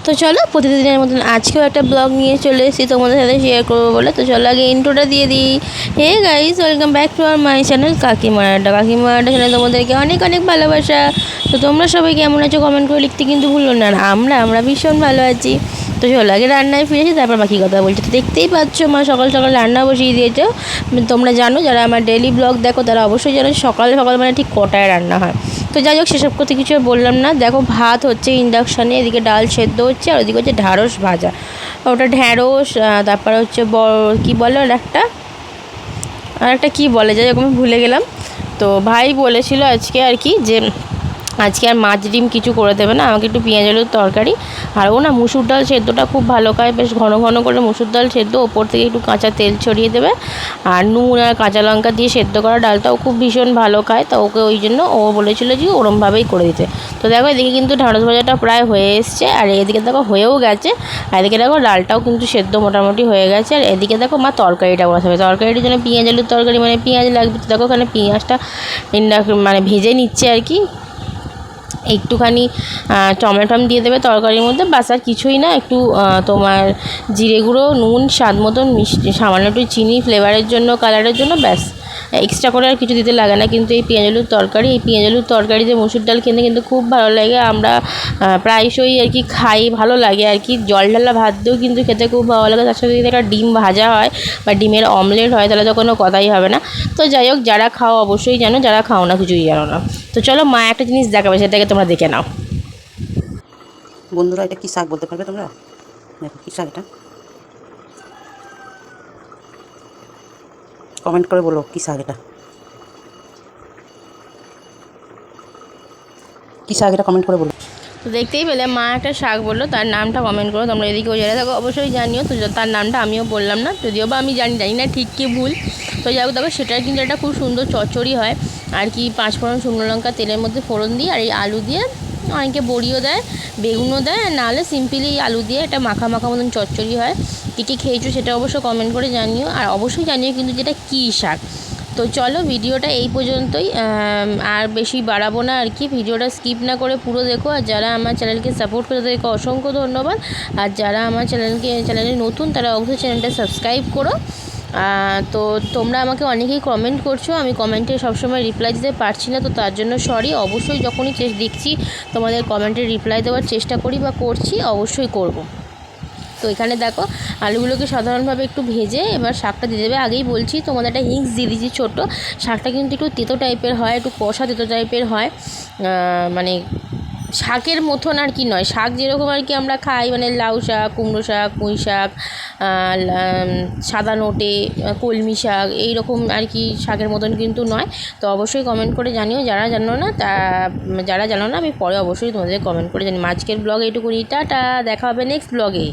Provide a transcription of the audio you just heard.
তো চলো প্রতিদিনের মতন আজকেও একটা ব্লগ নিয়ে চলে এসেছি তোমাদের সাথে শেয়ার করবো বলে। তো চলো আগে ইন্ট্রোটা দিয়ে দিই। Hey guys, welcome back to our my channel কাকিমারাটা চ্যানেল। তোমাদেরকে অনেক অনেক ভালোবাসা। তো তোমরা সবাই কেমন আছো কমেন্ট করে লিখতে কিন্তু ভুলো না। আর আমরা ভীষণ ভালো আছি। তো চলো আগে রান্নায় ফিরেছি, তারপর বাকি কথা বলছি। তো দেখতেই পাচ্ছ মা সকাল সকাল রান্না বসিয়ে দিয়েছো। তোমরা জানো, যারা আমার ডেইলি ব্লগ দেখো তারা অবশ্যই জানো সকাল সকাল মানে ঠিক কটায় রান্না হয়। তো যাই হোক, সেসব করতে কিছু বললাম না। দেখো ভাত হচ্ছে ইন্ডাকশানে, এদিকে ডাল সেদ্ধ হচ্ছে, আর ওদিকে হচ্ছে ঢ্যাঁড়স ভাজা। ওটা ঢ্যাঁড়স, তারপরে হচ্ছে কী বলে আর একটা কী বলে, যাই হোক আমি ভুলে গেলাম। তো ভাই বলেছিল আজকে আর কি যে আজকে আর মাছ ডিম কিছু করে দেবে না, আমাকে একটু পেঁয়াজ আলুর তরকারি। আর ও না মুসুর ডাল সেদ্ধটা খুব ভালো খায়, বেশ ঘন ঘন করে মুসুর ডাল সেদ্ধ, ওপর থেকে একটু কাঁচা তেল ছড়িয়ে দেবে, আর নুন আর কাঁচা লঙ্কা দিয়ে সেদ্ধ করা ডালটাও খুব ভীষণ ভালো খায়। তো ওকে ওই জন্য ও বলেছিল যে ওরমভাবেই করে দিতে। তো দেখো এদিকে কিন্তু ঢ্যাঁড়স ভাজাটা প্রায় হয়ে এসছে, আর এদিকে দেখো হয়েও গেছে। আর এদিকে দেখো ডালটাও কিন্তু সেদ্ধ মোটামুটি হয়ে গেছে। আর এদিকে দেখো মা তরকারিটা বসাবে। তরকারিটার জন্য পেঁয়াজ আলুর তরকারি, মানে পেঁয়াজ লাগবে। তো দেখো ওখানে পেঁয়াজটা মানে ভেজে নিচ্ছে আর কি। একটুখানি টমেটো দিয়ে দেবে তরকারির মধ্যে, বাস আর কিছুই না। একটু তোমার জিরে গুঁড়ো, নুন, স্বাদ মতন মিষ্টি, সামান্য একটু চিনি ফ্লেভারের জন্য, কালারের জন্য, ব্যাস। এক্সট্রা করে আর কিছু দিতে লাগে না। কিন্তু এই পেঁয়াজ আলুর তরকারিতে মুসুর ডাল খেতে কিন্তু খুব ভালো লাগে। আমরা প্রায়শই আর কি খাই, ভালো লাগে আর কি। জল ঢালা ভাত দিয়েও কিন্তু খেতে খুব ভালো লাগে। তার সাথে যদি একটা ডিম ভাজা হয় বা ডিমের অমলেট হয়, তাহলে তো কোনো কথাই হবে না। তো যাই হোক, যারা খাও অবশ্যই জানো, যারা খাও না কিছুই জানো না। তো চলো মা একটা জিনিস দেখাবে, সেটাকে তোমরা দেখে নাও। বন্ধুরা, এটা কি শাক বলতে পারবে তোমরা? দেখো কি শাক, এটা কমেন্ট করে বলো কি শাক, এটা কি শাক, এটা কমেন্ট করে বলো। তো দেখতেই পেলে মা একটা শাক বললো, তার নামটা কমেন্ট করো। তোমরা এদিকে ওই জায়গায় থাকো অবশ্যই জানিও। তো তার নামটা আমিও বললাম না, যদিও বা আমি জানি না ঠিক কি ভুল। তো যাই হোক, দেখো সেটার কিন্তু একটা খুব সুন্দর চচ্চড়ি হয় আর কি। 5 ফোড়ন শুকনো লঙ্কা তেলের মধ্যে ফোড়ন দিয়ে, আর এই আলু দিয়ে, অনেকে বড়িও দেয়, বেগুনও দেয়, নাহলে সিম্পলি আলু দিয়ে একটা মাখা মাখা মতন চচ্চড়ি হয়। কী কী খেয়েছো সেটা অবশ্য কমেন্ট করে জানিও। আর অবশ্যই জানিও কিন্তু যেটা কী শাক। তো চলো ভিডিওটা এই পর্যন্তই, আর বেশি বাড়াবো না আর কি। ভিডিওটা স্কিপ না করে পুরো দেখো। আর যারা আমার চ্যানেলকে সাপোর্ট করে তাদেরকে অসংখ্য ধন্যবাদ। আর যারা আমার চ্যানেলে নতুন, তারা অবশ্যই চ্যানেলটা সাবস্ক্রাইব করো। তো তোমরা আমাকে অনেকেই কমেন্ট করছো, আমি কমেন্টে সবসময় রিপ্লাই দিতে পারছি না, তো তার জন্য সরি। অবশ্যই যখনই দেখছি তোমাদের কমেন্টে রিপ্লাই দেওয়ার চেষ্টা করি বা করছি, অবশ্যই করব। তো এখানে দেখো আলুগুলোকে সাধারণভাবে একটু ভেজে এবার শাকটা দিয়ে দেবে। আগেই বলছি তোমাদের একটা হিংস দিয়ে দিচ্ছি ছোটো। শাকটা কিন্তু একটু তেতো টাইপের হয়, একটু কষা তেতো টাইপের হয়। মানে শাকের মতন আর কি নয়, শাক যেরকম আর কি আমরা খাই, মানে লাউ শাক, কুমড়ো শাক, পুঁই শাক, সাদা নোটে, কলমি শাক, এইরকম আর কি শাকের মতন কিন্তু নয়। তো অবশ্যই কমেন্ট করে জানিও যারা জানো না। আমি পরে অবশ্যই তোমাদের কমেন্ট করে জানি। আজকের ব্লগ এইটুকুনি, টাটা, দেখা হবে নেক্সট ব্লগে।